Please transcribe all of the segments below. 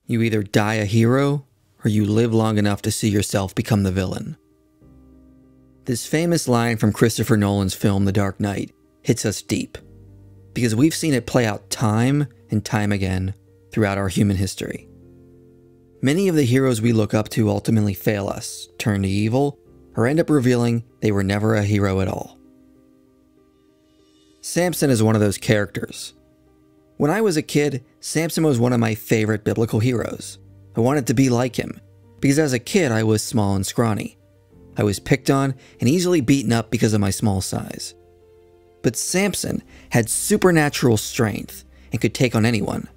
You either die a hero, or you live long enough to see yourself become the villain. This famous line from Christopher Nolan's film The Dark Knight hits us deep, because we've seen it play out time and time again throughout our human history. Many of the heroes we look up to ultimately fail us, turn to evil, or end up revealing they were never a hero at all. Samson is one of those characters. When I was a kid, Samson was one of my favorite biblical heroes. I wanted to be like him, because as a kid I was small and scrawny. I was picked on and easily beaten up because of my small size. But Samson had supernatural strength and could take on anyone.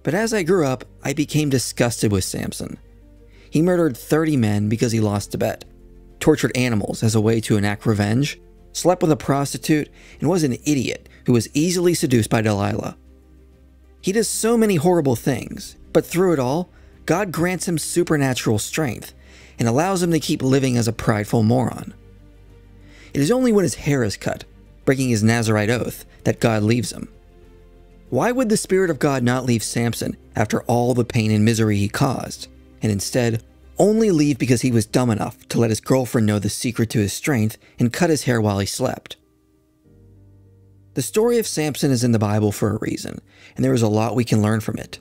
But as I grew up, I became disgusted with Samson. He murdered 30 men because he lost a bet, tortured animals as a way to enact revenge, slept with a prostitute, and was an idiot who was easily seduced by Delilah. He does so many horrible things, but through it all, God grants him supernatural strength and allows him to keep living as a prideful moron. It is only when his hair is cut, breaking his Nazirite oath, that God leaves him. Why would the Spirit of God not leave Samson after all the pain and misery he caused, and instead only leave because he was dumb enough to let his girlfriend know the secret to his strength and cut his hair while he slept? The story of Samson is in the Bible for a reason, and there is a lot we can learn from it.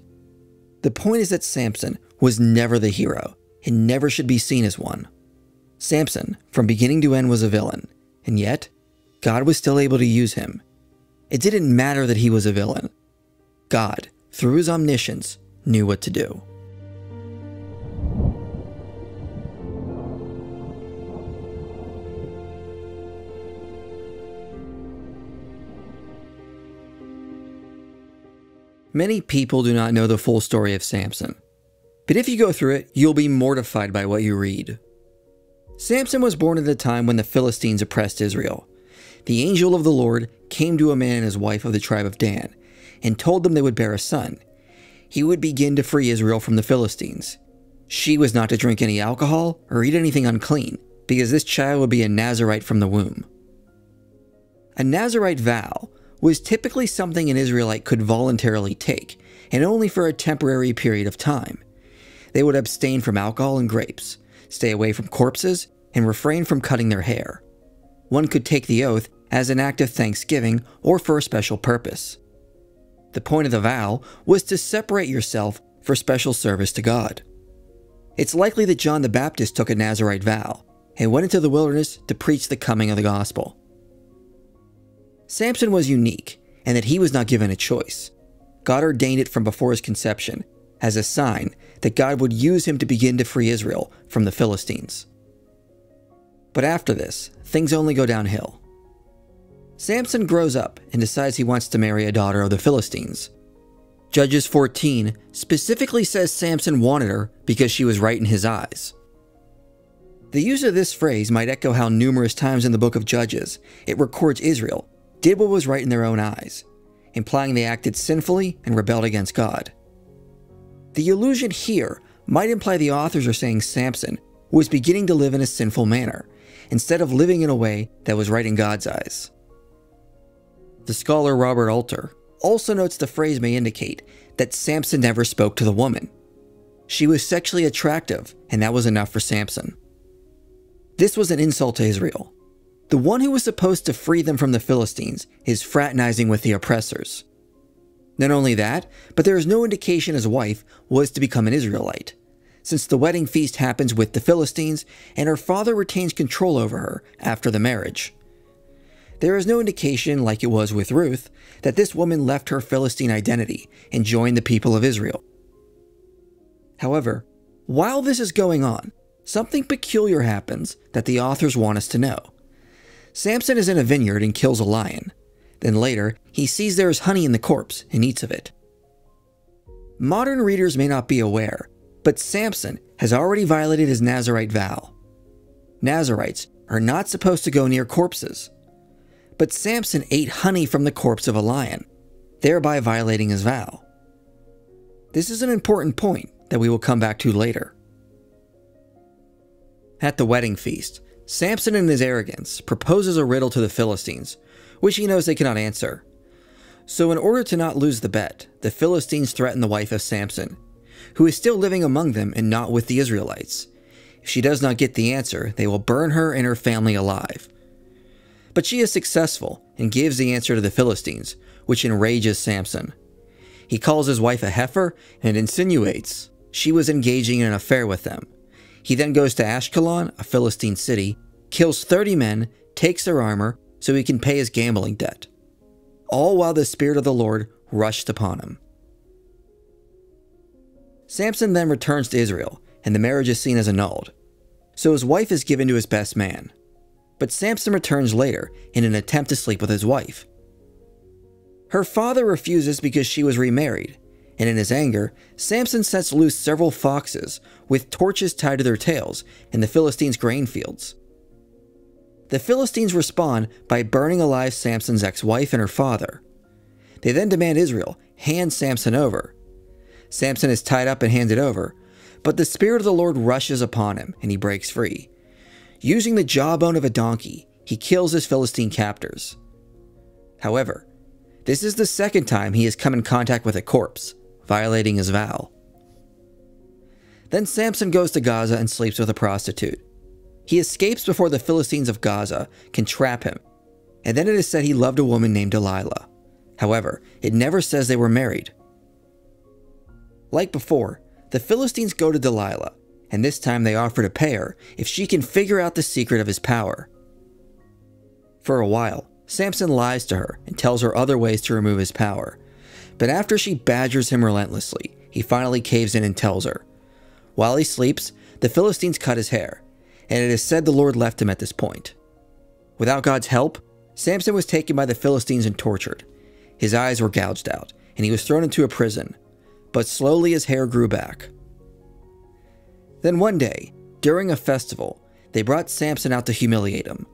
The point is that Samson was never the hero, and never should be seen as one. Samson, from beginning to end, was a villain, and yet, God was still able to use him. It didn't matter that he was a villain. God, through his omniscience, knew what to do. Many people do not know the full story of Samson. But if you go through it, you'll be mortified by what you read. Samson was born at a time when the Philistines oppressed Israel. The angel of the Lord came to a man and his wife of the tribe of Dan, and told them they would bear a son. He would begin to free Israel from the Philistines. She was not to drink any alcohol or eat anything unclean, because this child would be a Nazirite from the womb. A Nazirite vow was typically something an Israelite could voluntarily take, and only for a temporary period of time. They would abstain from alcohol and grapes, stay away from corpses, and refrain from cutting their hair. One could take the oath as an act of thanksgiving or for a special purpose. The point of the vow was to separate yourself for special service to God. It's likely that John the Baptist took a Nazirite vow and went into the wilderness to preach the coming of the gospel. Samson was unique in that he was not given a choice. God ordained it from before his conception as a sign that God would use him to begin to free Israel from the Philistines. But after this, things only go downhill. Samson grows up and decides he wants to marry a daughter of the Philistines. Judges 14 specifically says Samson wanted her because she was right in his eyes. The use of this phrase might echo how numerous times in the book of Judges it records Israel did what was right in their own eyes, implying they acted sinfully and rebelled against God. The allusion here might imply the authors are saying Samson was beginning to live in a sinful manner, instead of living in a way that was right in God's eyes. The scholar Robert Alter also notes the phrase may indicate that Samson never spoke to the woman. She was sexually attractive, and that was enough for Samson. This was an insult to Israel. The one who was supposed to free them from the Philistines is fraternizing with the oppressors. Not only that, but there is no indication his wife was to become an Israelite, since the wedding feast happens with the Philistines and her father retains control over her after the marriage. There is no indication, like it was with Ruth, that this woman left her Philistine identity and joined the people of Israel. However, while this is going on, something peculiar happens that the authors want us to know. Samson is in a vineyard and kills a lion. Then later, he sees there is honey in the corpse and eats of it. Modern readers may not be aware, but Samson has already violated his Nazirite vow. Nazirites are not supposed to go near corpses. But Samson ate honey from the corpse of a lion, thereby violating his vow. This is an important point that we will come back to later. At the wedding feast, Samson in his arrogance proposes a riddle to the Philistines, which he knows they cannot answer. So in order to not lose the bet, the Philistines threaten the wife of Samson, who is still living among them and not with the Israelites. If she does not get the answer, they will burn her and her family alive. But she is successful and gives the answer to the Philistines, which enrages Samson. He calls his wife a heifer and insinuates she was engaging in an affair with them. He then goes to Ashkelon, a Philistine city, kills 30 men, takes their armor so he can pay his gambling debt. All while the Spirit of the Lord rushed upon him. Samson then returns to Israel, and the marriage is seen as annulled. So his wife is given to his best man. But Samson returns later in an attempt to sleep with his wife. Her father refuses because she was remarried, and in his anger, Samson sets loose several foxes with torches tied to their tails in the Philistines' grain fields. The Philistines respond by burning alive Samson's ex-wife and her father. They then demand Israel hand Samson over. Samson is tied up and handed over, but the Spirit of the Lord rushes upon him and he breaks free. Using the jawbone of a donkey, he kills his Philistine captors. However, this is the second time he has come in contact with a corpse, violating his vow. Then Samson goes to Gaza and sleeps with a prostitute. He escapes before the Philistines of Gaza can trap him, and then it is said he loved a woman named Delilah. However, it never says they were married. Like before, the Philistines go to Delilah, and this time they offer to pay her if she can figure out the secret of his power. For a while, Samson lies to her and tells her other ways to remove his power, but after she badgers him relentlessly, he finally caves in and tells her. While he sleeps, the Philistines cut his hair, and it is said the Lord left him at this point. Without God's help, Samson was taken by the Philistines and tortured. His eyes were gouged out, and he was thrown into a prison, but slowly his hair grew back. Then one day, during a festival, they brought Samson out to humiliate him.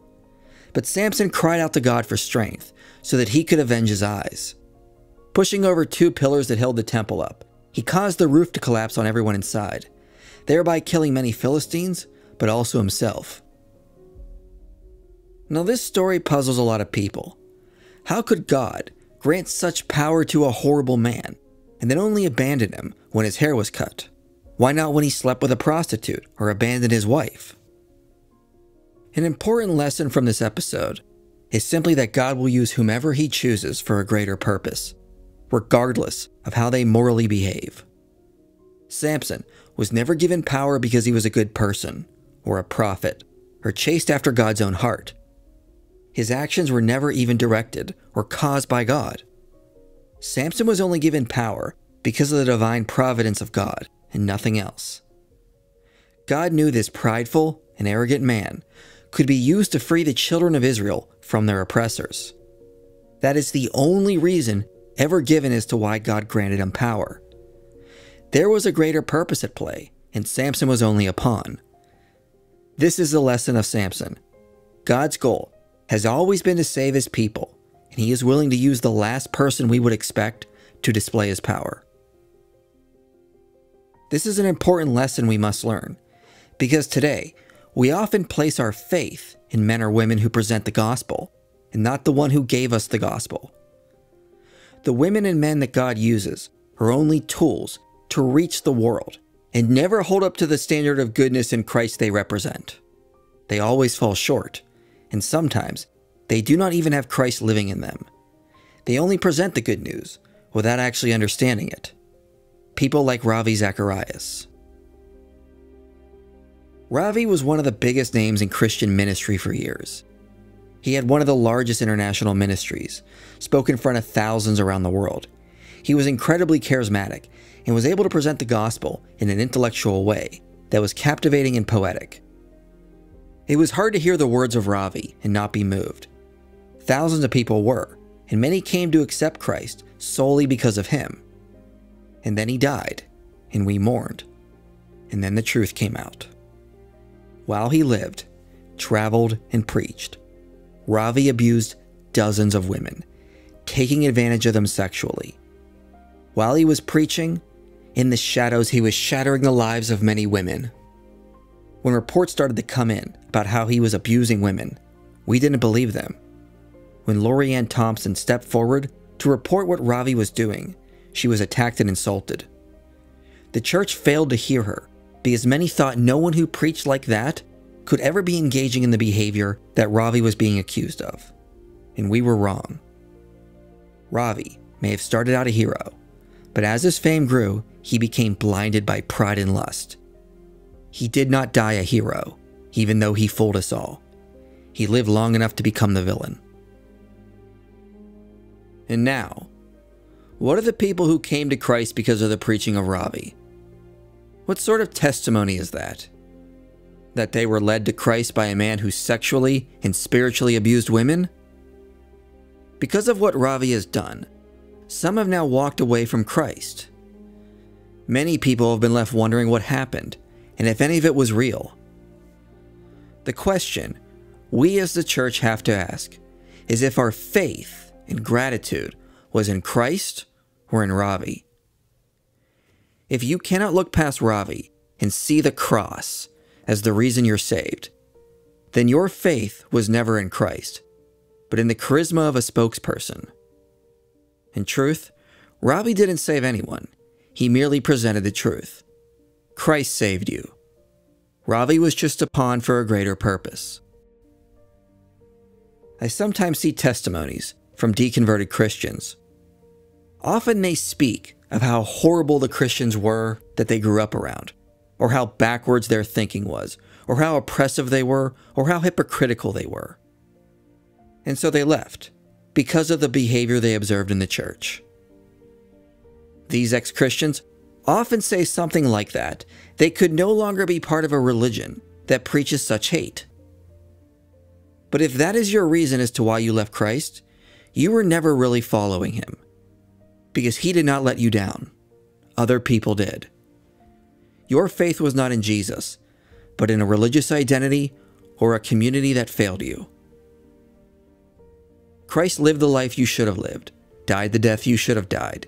But Samson cried out to God for strength so that he could avenge his eyes. Pushing over 2 pillars that held the temple up, he caused the roof to collapse on everyone inside, thereby killing many Philistines, but also himself. Now this story puzzles a lot of people. How could God grant such power to a horrible man and then only abandon him when his hair was cut? Why not when he slept with a prostitute or abandoned his wife? An important lesson from this episode is simply that God will use whomever he chooses for a greater purpose, regardless of how they morally behave. Samson was never given power because he was a good person, or a prophet, or chased after God's own heart. His actions were never even directed or caused by God. Samson was only given power because of the divine providence of God and nothing else. God knew this prideful and arrogant man could be used to free the children of Israel from their oppressors. That is the only reason ever given as to why God granted him power. There was a greater purpose at play, and Samson was only a pawn. This is the lesson of Samson. God's goal has always been to save his people, and he is willing to use the last person we would expect to display his power. This is an important lesson we must learn, because today, we often place our faith in men or women who present the gospel, and not the one who gave us the gospel. The women and men that God uses are only tools to reach the world, and never hold up to the standard of goodness in Christ they represent. They always fall short, and sometimes they do not even have Christ living in them. They only present the good news without actually understanding it. People like Ravi Zacharias. Ravi was one of the biggest names in Christian ministry for years. He had one of the largest international ministries, spoke in front of thousands around the world. He was incredibly charismatic and was able to present the gospel in an intellectual way that was captivating and poetic. It was hard to hear the words of Ravi and not be moved. Thousands of people were, and many came to accept Christ solely because of him. And then he died, and we mourned. And then the truth came out. While he lived, traveled, and preached, Ravi abused dozens of women, taking advantage of them sexually. While he was preaching, in the shadows he was shattering the lives of many women. When reports started to come in about how he was abusing women, we didn't believe them. When Lorianne Thompson stepped forward to report what Ravi was doing, she was attacked and insulted. The church failed to hear her because many thought no one who preached like that could ever be engaging in the behavior that Ravi was being accused of. And we were wrong. Ravi may have started out a hero, but as his fame grew, he became blinded by pride and lust. He did not die a hero, even though he fooled us all. He lived long enough to become the villain. And now, what are the people who came to Christ because of the preaching of Ravi? What sort of testimony is that? That they were led to Christ by a man who sexually and spiritually abused women? Because of what Ravi has done, some have now walked away from Christ. Many people have been left wondering what happened and if any of it was real. The question we as the church have to ask is if our faith and gratitude was in Christ or in Ravi. If you cannot look past Ravi and see the cross as the reason you're saved, then your faith was never in Christ, but in the charisma of a spokesperson. In truth, Ravi didn't save anyone. He merely presented the truth. Christ saved you. Ravi was just a pawn for a greater purpose. I sometimes see testimonies from deconverted Christians. Often they speak of how horrible the Christians were that they grew up around, or how backwards their thinking was, or how oppressive they were, or how hypocritical they were. And so they left, because of the behavior they observed in the church. These ex-Christians often say something like that they could no longer be part of a religion that preaches such hate. But if that is your reason as to why you left Christ, you were never really following him, because he did not let you down. Other people did. Your faith was not in Jesus, but in a religious identity or a community that failed you. Christ lived the life you should have lived, died the death you should have died,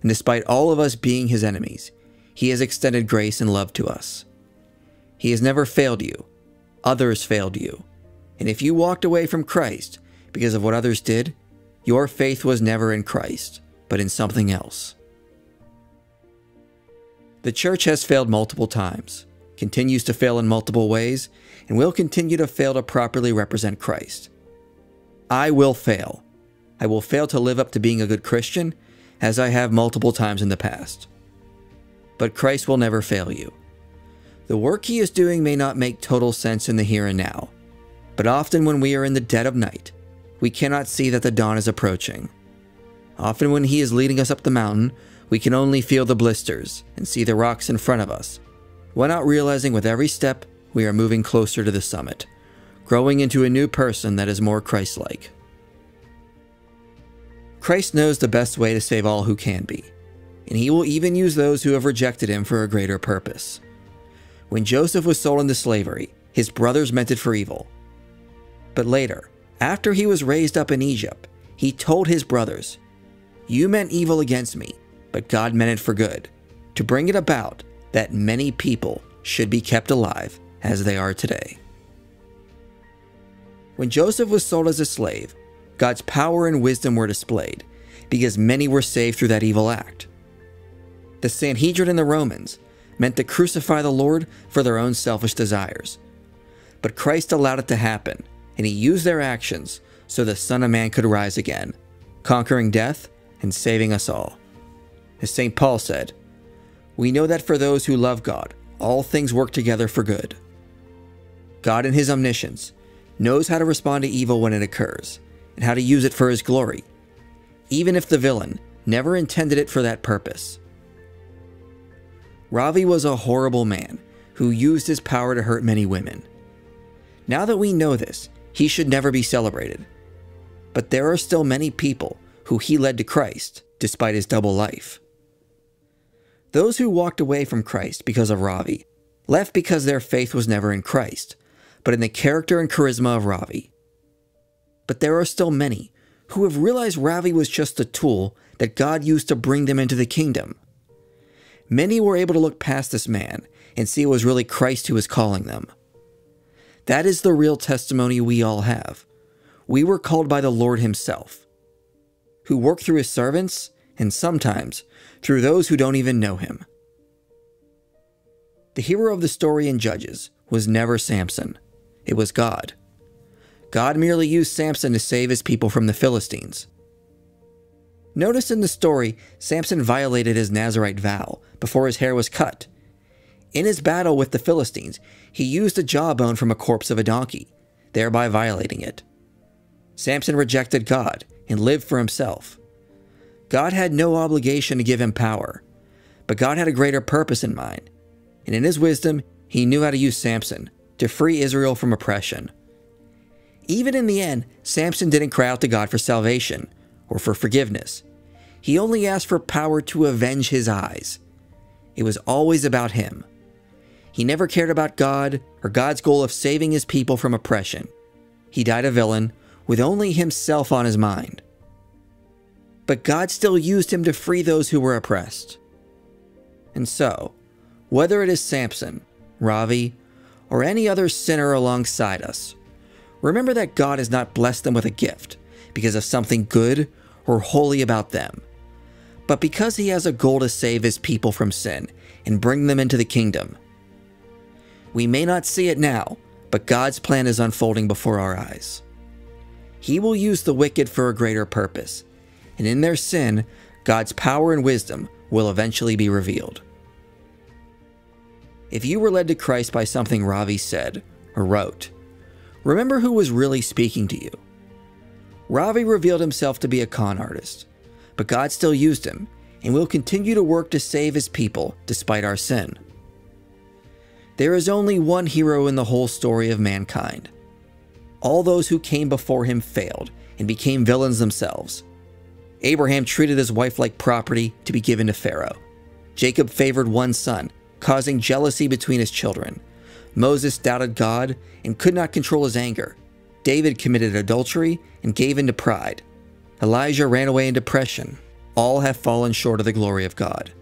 and despite all of us being his enemies, he has extended grace and love to us. He has never failed you. Others failed you. And if you walked away from Christ because of what others did, your faith was never in Christ, but in something else. The church has failed multiple times, continues to fail in multiple ways, and will continue to fail to properly represent Christ. I will fail. I will fail to live up to being a good Christian, as I have multiple times in the past. But Christ will never fail you. The work he is doing may not make total sense in the here and now, but often when we are in the dead of night, we cannot see that the dawn is approaching. Often when he is leading us up the mountain, we can only feel the blisters and see the rocks in front of us, while not realizing with every step we are moving closer to the summit, growing into a new person that is more Christ-like. Christ knows the best way to save all who can be, and he will even use those who have rejected him for a greater purpose. When Joseph was sold into slavery, his brothers meant it for evil. But later, after he was raised up in Egypt, he told his brothers, "You meant evil against me, but God meant it for good, to bring it about that many people should be kept alive as they are today." When Joseph was sold as a slave, God's power and wisdom were displayed, because many were saved through that evil act. The Sanhedrin and the Romans meant to crucify the Lord for their own selfish desires. But Christ allowed it to happen, and he used their actions so the Son of Man could rise again, conquering death and saving us all. As St. Paul said, "We know that for those who love God, all things work together for good." God in his omniscience knows how to respond to evil when it occurs, and how to use it for his glory, even if the villain never intended it for that purpose. Ravi was a horrible man who used his power to hurt many women. Now that we know this, he should never be celebrated. But there are still many people who he led to Christ, despite his double life. Those who walked away from Christ because of Ravi left because their faith was never in Christ, but in the character and charisma of Ravi. But there are still many who have realized Ravi was just a tool that God used to bring them into the kingdom. Many were able to look past this man and see it was really Christ who was calling them. That is the real testimony we all have. We were called by the Lord himself, who worked through his servants and sometimes through those who don't even know him. The hero of the story in Judges was never Samson. It was God. God merely used Samson to save his people from the Philistines. Notice in the story, Samson violated his Nazirite vow before his hair was cut. In his battle with the Philistines, he used a jawbone from a corpse of a donkey, thereby violating it. Samson rejected God and lived for himself. God had no obligation to give him power, but God had a greater purpose in mind, and in his wisdom, he knew how to use Samson to free Israel from oppression. Even in the end, Samson didn't cry out to God for salvation or for forgiveness. He only asked for power to avenge his eyes. It was always about him. He never cared about God or God's goal of saving his people from oppression. He died a villain with only himself on his mind. But God still used him to free those who were oppressed. And so, whether it is Samson, Ravi, or any other sinner alongside us, remember that God has not blessed them with a gift because of something good or holy about them, but because he has a goal to save his people from sin and bring them into the kingdom. We may not see it now, but God's plan is unfolding before our eyes. He will use the wicked for a greater purpose, and in their sin, God's power and wisdom will eventually be revealed. If you were led to Christ by something Ravi said or wrote, remember who was really speaking to you. Ravi revealed himself to be a con artist, but God still used him and will continue to work to save his people despite our sin. There is only one hero in the whole story of mankind. All those who came before him failed and became villains themselves. Abraham treated his wife like property to be given to Pharaoh. Jacob favored one son, causing jealousy between his children. Moses doubted God and could not control his anger. David committed adultery and gave in to pride. Elijah ran away in depression. All have fallen short of the glory of God.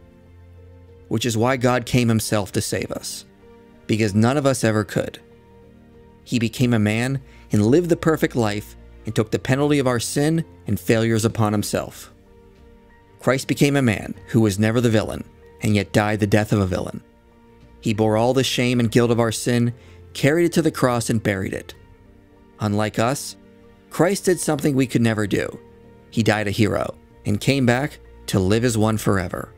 Which is why God came himself to save us, because none of us ever could. He became a man and lived the perfect life and took the penalty of our sin and failures upon himself. Christ became a man who was never the villain and yet died the death of a villain. He bore all the shame and guilt of our sin, carried it to the cross, and buried it. Unlike us, Christ did something we could never do. He died a hero and came back to live as one forever.